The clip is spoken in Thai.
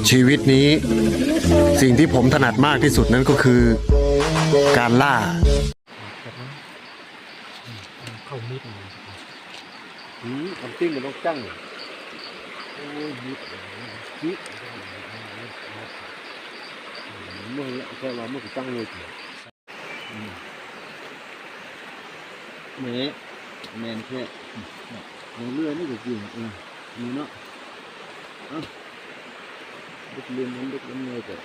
ชีวิตนี้สิ่งที่ผมถนัดมากที่สุดนั้นก็คือการล่าเข้ามิดทำติ้งมันต้องจังโอ้ยมิดเมื่อแค่ว่าเมื่อกี้จังเลยแมนแค่เลื่อยนี่ก็จริงนี่เนาะเด็กเรียนนั้นเด็กเรียนเงยแต่